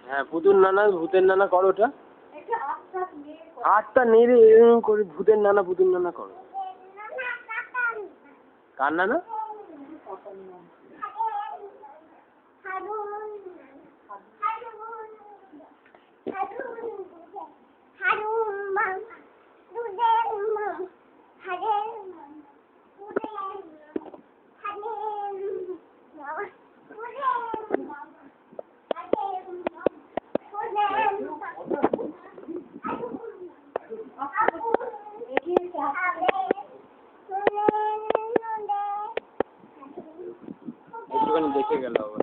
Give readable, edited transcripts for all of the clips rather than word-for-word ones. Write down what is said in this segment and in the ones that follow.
হ্যাঁ পুতুল নানা ভূতের নানা করো ওটা। আটটা নেড়ে এরকম করে ভূতের নানা পুতুল নানা করো। কার নানা? একটুখানি দেখে গেল আবার।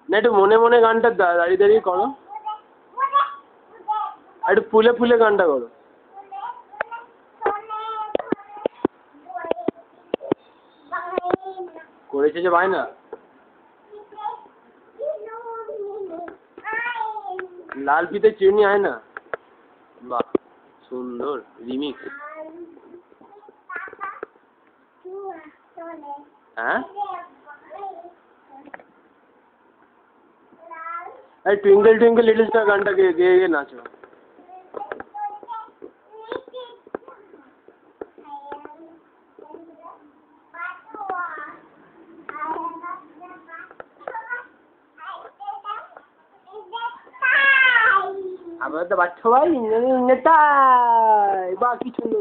না একটু মনে মনে গানটা দাঁড়িয়ে দাঁড়িয়ে করো, একটু ফুলে ফুলে গানটা করো। করেছে যে বায়না, লাল ফিতে চিরুনি আয় না। বাহ সুন্দর রিমিক্স। হ্যাঁ এই টুইঙ্কেল টুইঙ্কেল লিটল স্টার গানটা গেয়ে গেয়ে নাচো। আবার তো বাচ্চা ভাই নেতাই বা কিছু